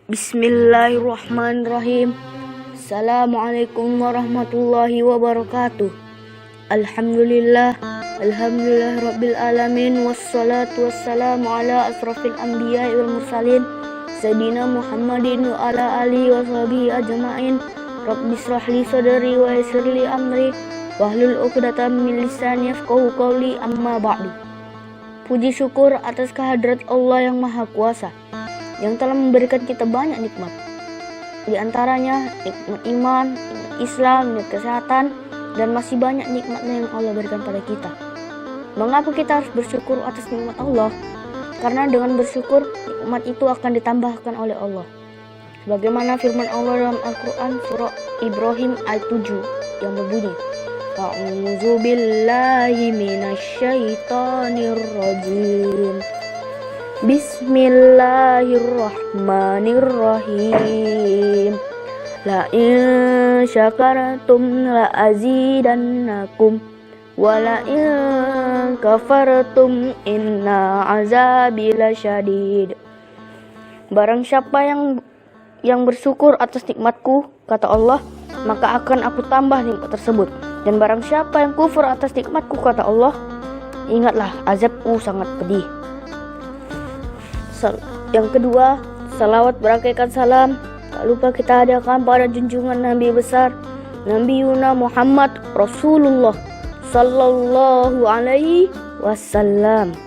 Bismillahirrahmanirrahim. Assalamualaikum warahmatullahi wabarakatuh. Alhamdulillah rabbil alamin, wassalatu wassalamu ala asrafil anbiya'i wal mursalin sayyidina Muhammadin wa ala alihi wa sahbihi ajma'in. Rabbi israh li sadri wa yassir li amri wahlul 'uqdatam min lisani yafqahu qawli, amma ba'du. Puji syukur atas kehadrat Allah yang Maha Kuasa yang telah memberikan kita banyak nikmat. Di antaranya nikmat iman, nikmat Islam, nikmat kesehatan, dan masih banyak nikmatnya yang Allah berikan pada kita. Mengapa kita harus bersyukur atas nikmat Allah? Karena dengan bersyukur, nikmat itu akan ditambahkan oleh Allah. Sebagaimana firman Allah dalam Al-Quran surah Ibrahim ayat 7 yang berbunyi, A'udzu billahi minasyaitonir rajim. Bismillahirrahmanirrahim. La in syakartum la azidannakum wa la in kafartum inna azabi lasyadid. Barang siapa yang bersyukur atas nikmatku, kata Allah, maka akan aku tambah nikmat tersebut. Dan barang siapa yang kufur atas nikmatku, kata Allah, ingatlah azabku sangat pedih. Yang kedua, salawat berangkaikan salam tak lupa kita adakan pada junjungan Nabi besar Nabi Yuna Muhammad Rasulullah Sallallahu Alaihi Wasallam.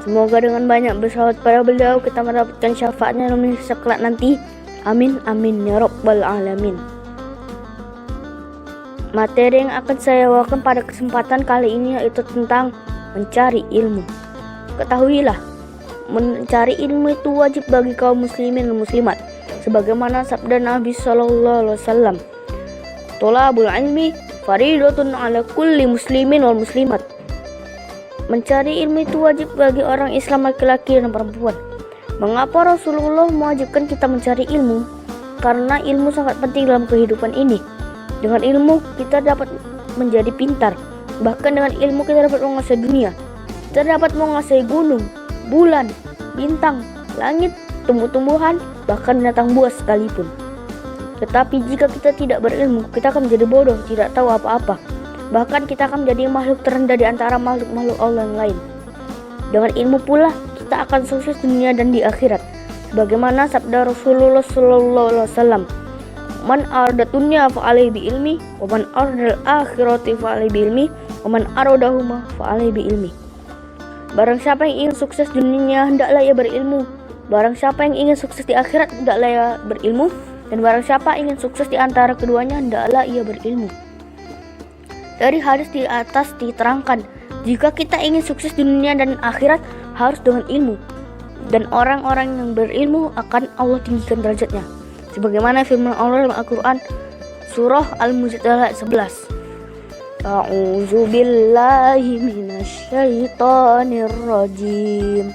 Semoga dengan banyak bersalawat pada beliau kita mendapatkan syafaatnya dalam kelak nanti. Amin amin ya rabbal alamin. Materi yang akan saya bawakan pada kesempatan kali ini yaitu tentang mencari ilmu. Ketahuilah, mencari ilmu itu wajib bagi kaum muslimin dan muslimat, sebagaimana sabda Nabi sallallahu alaihi wasallam, "Thalabul ilmi fariidatun 'ala kulli muslimin wal muslimat." Mencari ilmu itu wajib bagi orang Islam laki-laki dan perempuan. Mengapa Rasulullah mewajibkan kita mencari ilmu? Karena ilmu sangat penting dalam kehidupan ini. Dengan ilmu kita dapat menjadi pintar. Bahkan dengan ilmu kita dapat menguasai dunia. Kita dapat menguasai gunung, bulan, bintang, langit, tumbuh-tumbuhan, bahkan binatang buas sekalipun. Tetapi jika kita tidak berilmu, kita akan menjadi bodoh, tidak tahu apa-apa. Bahkan kita akan menjadi makhluk terendah di antara makhluk-makhluk Allah yang lain. Dengan ilmu pula kita akan sukses di dunia dan di akhirat. Sebagaimana sabda Rasulullah sallallahu alaihi wasallam, "Man arada dunya fa alaihi bi ilmi, wa man arada al-akhirati fa alaihi bi ilmi, wa man aradahuma fa alaihi bi ilmi." Barang siapa yang ingin sukses di dunia, hendaklah ia berilmu. Barang siapa yang ingin sukses di akhirat, hendaklah ia berilmu. Dan barang siapa ingin sukses di antara keduanya, hendaklah ia berilmu. Dari hadis di atas diterangkan, jika kita ingin sukses di dunia dan akhirat, harus dengan ilmu. Dan orang-orang yang berilmu akan Allah tinggikan derajatnya. Sebagaimana firman Allah dalam Al-Quran surah Al-Mujadalah 11. A'udzu billahi minasyaitonir rajim.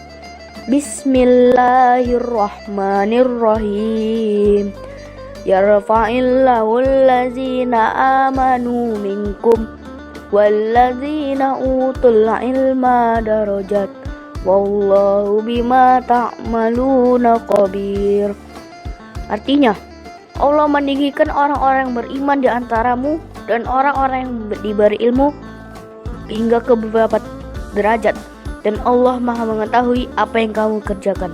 Bismillahirrahmanirrahim. Yarfa'illahu allazina amanu minkum wallazina utul ilma darajat. Wallahu bima ta'maluna khabir. Artinya, Allah meninggikan orang-orang yang beriman di antaramu dan orang-orang yang diberi ilmu hingga ke beberapa derajat, dan Allah Maha mengetahui apa yang kamu kerjakan.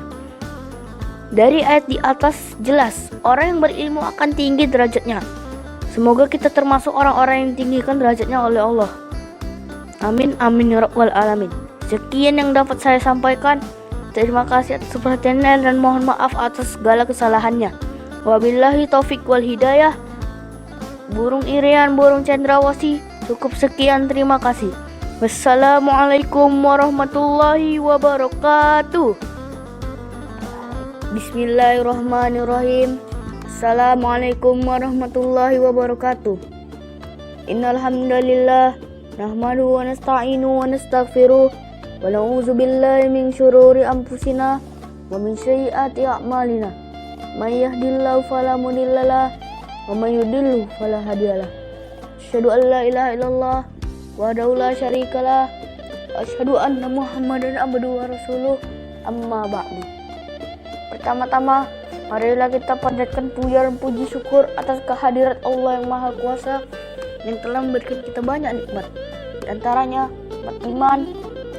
Dari ayat di atas jelas, orang yang berilmu akan tinggi derajatnya. Semoga kita termasuk orang-orang yang tinggikan derajatnya oleh Allah. Amin amin ya rabbal alamin. Sekian yang dapat saya sampaikan. Terima kasih atas perhatiannya dan mohon maaf atas segala kesalahannya. Wabillahi taufik wal hidayah. Burung irian, burung cendrawasih. Cukup sekian, terima kasih. Wassalamualaikum warahmatullahi wabarakatuh. Bismillahirrahmanirrahim. Assalamualaikum warahmatullahi wabarakatuh. Innal hamdalillah nahmaduhu wa nasta'inu wa nastaghfiruh wa na'udzu billahi min syururi anfusina wa min sayyiati a'malina. May yahdihillahu fala mudhillalah wa may yudlil fala hadiyalah. Asyhadu an la ilaha illallah wahdahu la syarikalah wa asyhadu anna Muhammadan abduhu wa rasuluh. Amma ba'du. Pertama-tama Marilah kita panjatkan puja dan puji syukur atas kehadirat Allah yang Maha Kuasa yang telah memberikan kita banyak nikmat. Di antaranya nikmat iman,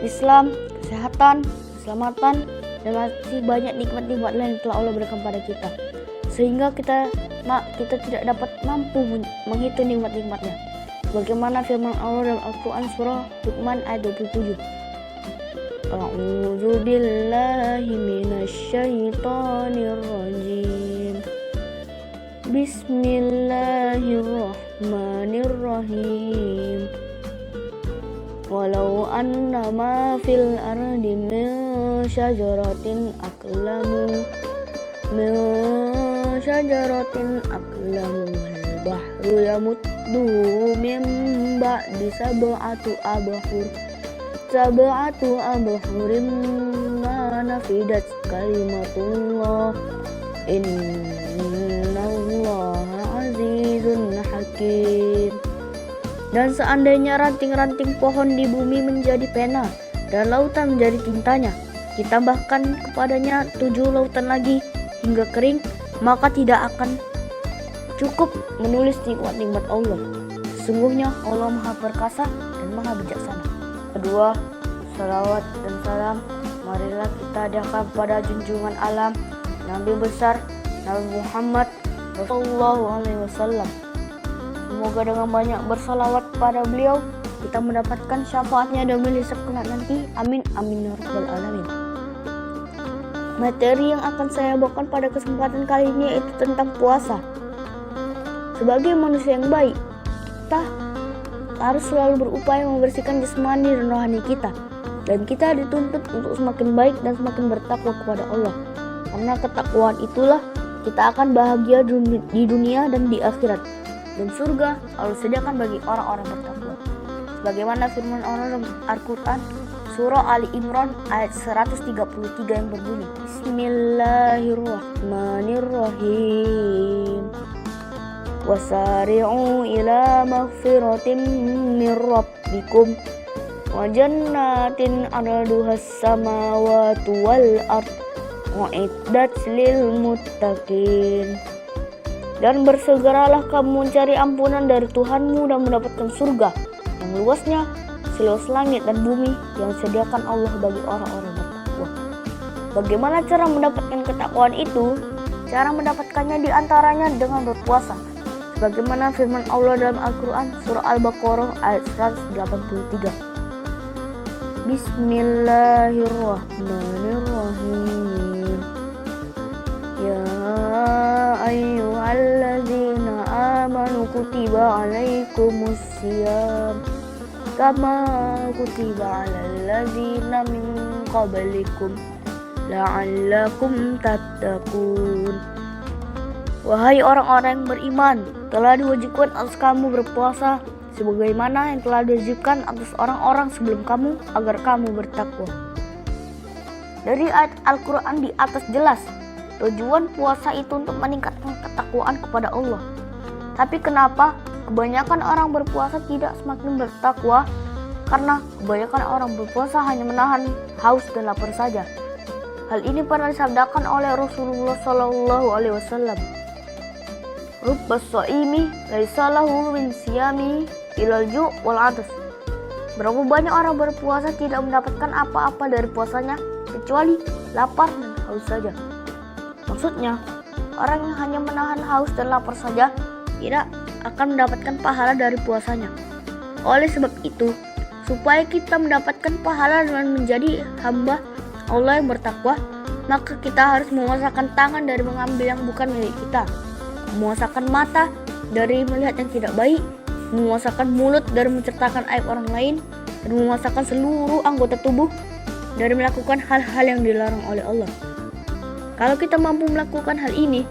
Islam, kesehatan, keselamatan, dan masih banyak nikmat-nikmat lain yang telah Allah berikan pada kita. Sehingga kita tidak dapat mampu menghitung nikmat-nikmatnya. Bagaimana firman Allah dalam Al-Quran surah Luqman ayat 27. A'udzu billahi minasyaitonir rajim. Bismillahirrahmanirrahim. Walau anna ma fil ardi min syajaratin aqlamu wal bahru yamudduhu min ba'di sab'atu abhurin ma nafidat kalimatullah innallaha azizun hakim. Dan seandainya ranting-ranting pohon di bumi menjadi pena dan lautan menjadi tintanya, ditambahkan kepadanya 7 lautan lagi hingga kering, maka tidak akan cukup menulis nikmat-nikmat Allah. Sesungguhnya Allah Maha Perkasa dan Maha Bijaksana. Kedua, salawat dan salam marilah kita adakan pada junjungan alam Nabi besar Nabi Muhammad Sallallahu Alaihi Wasallam. Semoga dengan banyak bersalawat pada beliau kita mendapatkan syafaatnya dan hisab kelak nanti. Amin amin ya rabbal alamin. Materi yang akan saya bawakan pada kesempatan kali ini yaitu tentang puasa. Sebagai manusia yang baik, kita harus selalu berupaya membersihkan jasmani dan rohani kita, dan kita dituntut untuk semakin baik dan semakin bertakwa kepada Allah. Karena ketakwaan itulah kita akan bahagia di dunia dan di akhirat, dan surga Allah sediakan bagi orang-orang bertakwa. Sebagaimana firman Allah dalam Al-Quran surah Ali Imran ayat 133 yang berbunyi, Bismillahirrahmanirrahim. Wasari'u ila maghfiratin min rabbikum wa jannatin 'arduhas samawati wal ard u'iddat lil muttaqin. Dan bersegeralah kamu mencari ampunan dari Tuhanmu dan mendapatkan surga yang luasnya seluas langit dan bumi yang disediakan Allah bagi orang-orang bertakwa. Bagaimana cara mendapatkan ketakwaan itu? Cara mendapatkannya diantaranya dengan berpuasa. Bagaimana firman Allah dalam Al-Quran surah Al-Baqarah ayat 183. Bismillahirrahmanirrahim. Ya ayyuhalladzina amanu kutiba alaikumus syiyam kama kutiba alal ladzina min qablikum la'allakum tattaqun. Wahai orang-orang yang beriman, telah diwajibkan atas kamu berpuasa sebagaimana yang telah diwajibkan atas orang-orang sebelum kamu agar kamu bertakwa. Dari ayat Al-Quran di atas jelas tujuan puasa itu untuk meningkatkan ketakwaan kepada Allah. Tapi kenapa kebanyakan orang berpuasa tidak semakin bertakwa? Karena kebanyakan orang berpuasa hanya menahan haus dan lapar saja. Hal ini pernah disabdakan oleh Rasulullah Sallallahu Alaihi Wasallam. Rubbas shaimi laisa lahu min siyami ilal ju' wal 'atas. Berapa banyak orang berpuasa tidak mendapatkan apa-apa dari puasanya kecuali lapar dan haus saja. Maksudnya, orang yang hanya menahan haus dan lapar saja tidak akan mendapatkan pahala dari puasanya. Oleh sebab itu, supaya kita mendapatkan pahala dengan menjadi hamba Allah yang bertakwa, maka kita harus menguasakan tangan dari mengambil yang bukan milik kita, menguasakan mata dari melihat yang tidak baik, menguasakan mulut dari menceritakan aib orang lain, dan menguasakan seluruh anggota tubuh dari melakukan hal-hal yang dilarang oleh Allah. Kalau kita mampu melakukan hal ini,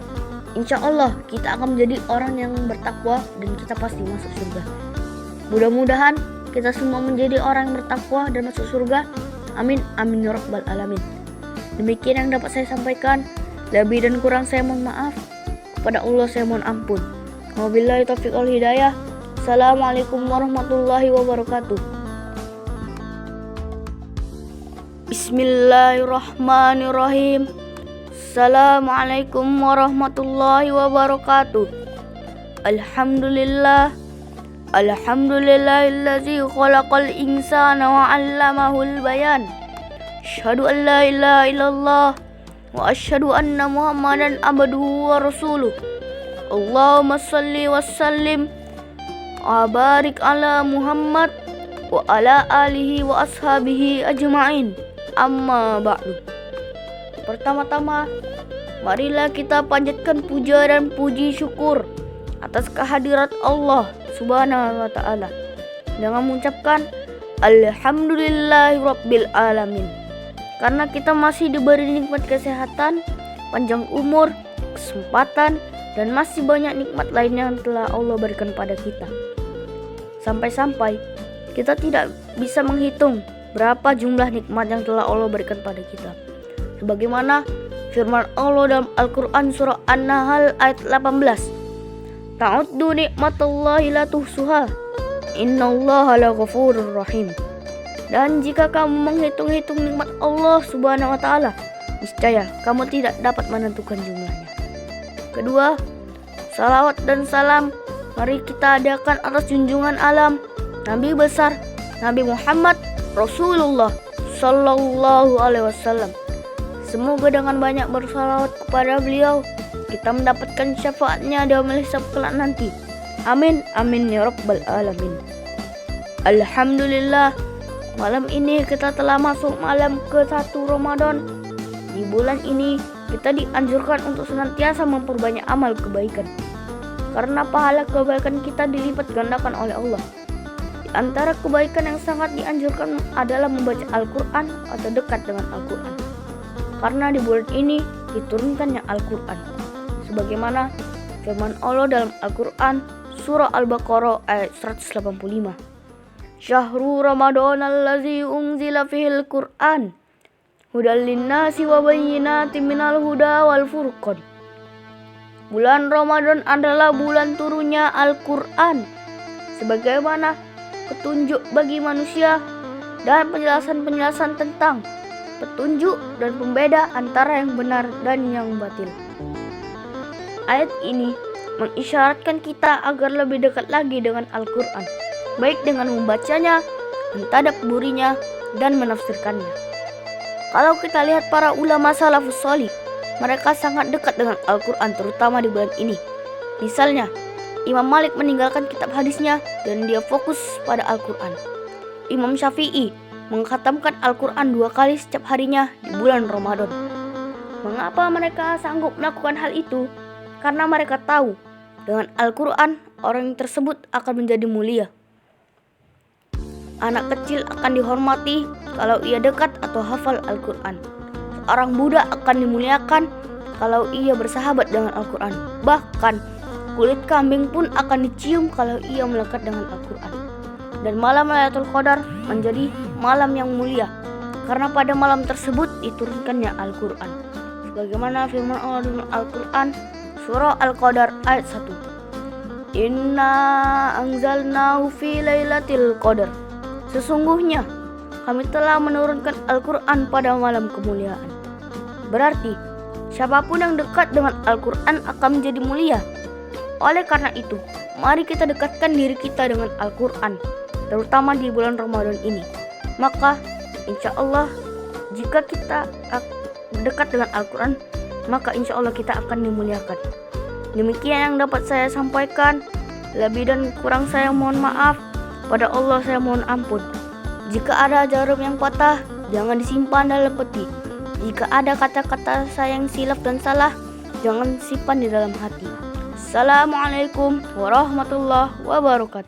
insya Allah kita akan menjadi orang yang bertakwa dan kita pasti masuk surga. Mudah-mudahan kita semua menjadi orang yang bertakwa dan masuk surga. Amin amin ya rabbal alamin. Demikian yang dapat saya sampaikan. Lebih dan kurang saya mohon maaf. Kepada Allah saya mohon ampun. Wabillahi taufiq wal hidayah. Assalamualaikum warahmatullahi wabarakatuh. Bismillahirrahmanirrahim. Assalamualaikum warahmatullahi wabarakatuh. Alhamdulillah. Alhamdulillahillazi khalaqal insana wa 'allamahul bayan. Asyhadu an la ilaha illallah wa asyhadu anna Muhammadan abduhu wa rasuluh. Allahumma shalli wa sallim wa barik ala Muhammad wa ala alihi wa ashabihi ajma'in. Amma ba'du. Pertama-tama, marilah kita panjatkan puja dan puji syukur atas kehadirat Allah Subhanahu wa ta'ala dengan mengucapkan Alhamdulillahirabbil alamin. Karena kita masih diberi nikmat kesehatan, panjang umur, kesempatan, dan masih banyak nikmat lainnya yang telah Allah berikan pada kita. Sampai-sampai kita tidak bisa menghitung berapa jumlah nikmat yang telah Allah berikan pada kita. Sebagaimana firman Allah dalam Al-Quran surah An-Nahl ayat 18. Ta'uddu nikmatallahi la tuhsuha. Innallaha laghafurur rahim. Dan jika kamu menghitung-hitung nikmat Allah Subhanahu wa ta'ala, niscaya kamu tidak dapat menentukan jumlahnya. Kedua, salawat dan salam mari kita adakan atas junjungan alam Nabi besar Nabi Muhammad Rasulullah Sallallahu Alaihi Wasallam. Semoga dengan banyak bersalawat kepada beliau, kita mendapatkan syafaatnya dalam hisab kelak nanti. Amin, amin ya rabbal alamin. Alhamdulillah, malam ini kita telah masuk malam ke-1 Ramadan. Di bulan ini kita dianjurkan untuk senantiasa memperbanyak amal kebaikan, karena pahala kebaikan kita dilipat gandakan oleh Allah. Di antara kebaikan yang sangat dianjurkan adalah membaca Al-Quran atau dekat dengan Al-Quran, karena di bulan ini diturunkannya Al-Quran. Sebagaimana firman Allah dalam Al-Quran surah Al-Baqarah ayat 185. Syahrul Ramadan allazi unzila fihil Qur'an hudal linnasi wa bayyinatin minal huda wal furqan. Bulan Ramadan adalah bulan turunnya Al-Quran sebagaimana petunjuk bagi manusia dan penjelasan-penjelasan tentang petunjuk dan pembeda antara yang benar dan yang batil. Ayat ini mengisyaratkan kita agar lebih dekat lagi dengan Al-Quran, baik dengan membacanya, mentadabburinya, dan menafsirkannya. Kalau kita lihat para ulama salafus shalih, mereka sangat dekat dengan Al-Quran terutama di bulan ini. Misalnya, Imam Malik meninggalkan kitab hadisnya dan dia fokus pada Al-Quran. Imam Syafi'i mengkhatamkan Al-Quran 2 kali setiap harinya di bulan Ramadan. Mengapa mereka sanggup melakukan hal itu? Karena mereka tahu dengan Al-Quran orang tersebut akan menjadi mulia. Anak kecil akan dihormati kalau ia dekat atau hafal Al-Quran. Seorang budak akan dimuliakan kalau ia bersahabat dengan Al-Quran. Bahkan kulit kambing pun akan dicium kalau ia melekat dengan Al-Quran. Dan malam Lailatul Qadar menjadi malam yang mulia karena pada malam tersebut diturunkannya Al-Quran. Sebagaimana firman Allah dalam Al-Quran surah Al-Qadar ayat 1. Inna anzalnahu fi lailatul qadar. Sesungguhnya kami telah menurunkan Al-Quran pada malam kemuliaan. Berarti siapapun yang dekat dengan Al-Quran akan menjadi mulia. Oleh karena itu, mari kita dekatkan diri kita dengan Al-Quran, terutama di bulan Ramadan ini. Maka insya Allah jika kita dekat dengan Al-Quran, maka insya Allah kita akan dimuliakan. Demikian yang dapat saya sampaikan. Lebih dan kurang saya mohon maaf. Pada Allah saya mohon ampun. Jika ada jarum yang patah, jangan disimpan dalam peti. Jika ada kata-kata saya yang silap dan salah, jangan simpan di dalam hati. Assalamualaikum warahmatullahi wabarakatuh.